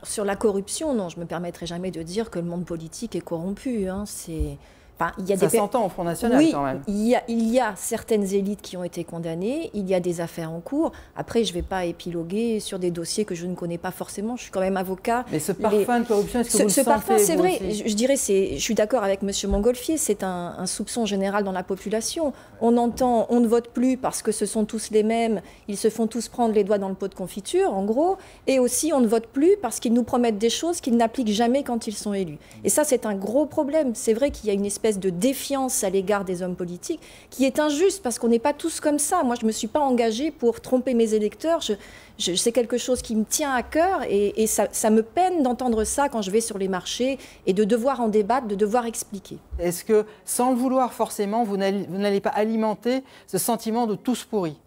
sur la corruption, non, je me permettrai jamais de dire que le monde politique est corrompu. Hein. Ça s'entend au Front National, oui, quand même. Il y a certaines élites qui ont été condamnées, il y a des affaires en cours. Après, je ne vais pas épiloguer sur des dossiers que je ne connais pas forcément. Je suis quand même avocat. Mais ce parfum de corruption, est-ce que vous le sentez? Ce parfum, c'est vrai. Je dirais, je suis d'accord avec M. Montgolfier, c'est un soupçon général dans la population. On entend, on ne vote plus parce que ce sont tous les mêmes, ils se font tous prendre les doigts dans le pot de confiture, en gros. Et aussi, on ne vote plus parce qu'ils nous promettent des choses qu'ils n'appliquent jamais quand ils sont élus. Et ça, c'est un gros problème. C'est vrai qu'il y a une espèce de défiance à l'égard des hommes politiques qui est injuste parce qu'on n'est pas tous comme ça. Moi, je ne me suis pas engagée pour tromper mes électeurs. C'est quelque chose qui me tient à cœur et ça me peine d'entendre ça quand je vais sur les marchés et de devoir en débattre, de devoir expliquer. Est-ce que, sans le vouloir forcément, vous n'allez pas alimenter ce sentiment de tous pourris?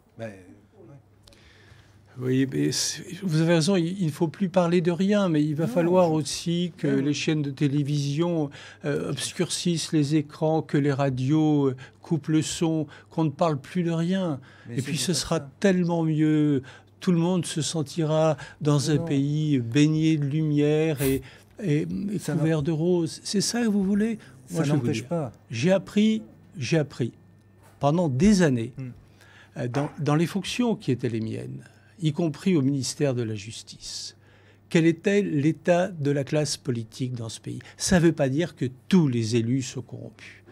Oui, mais vous avez raison, il ne faut plus parler de rien, mais il va falloir aussi que les chaînes de télévision obscurcissent les écrans, que les radios coupent le son, qu'on ne parle plus de rien. Et puis ce sera tellement mieux. Tout le monde se sentira dans un pays baigné de lumière et couvert de roses. C'est ça que vous voulez? Ça n'empêche pas. J'ai appris pendant des années, dans les fonctions qui étaient les miennes, y compris au ministère de la Justice, quel était l'état de la classe politique dans ce pays. Ça ne veut pas dire que tous les élus sont corrompus.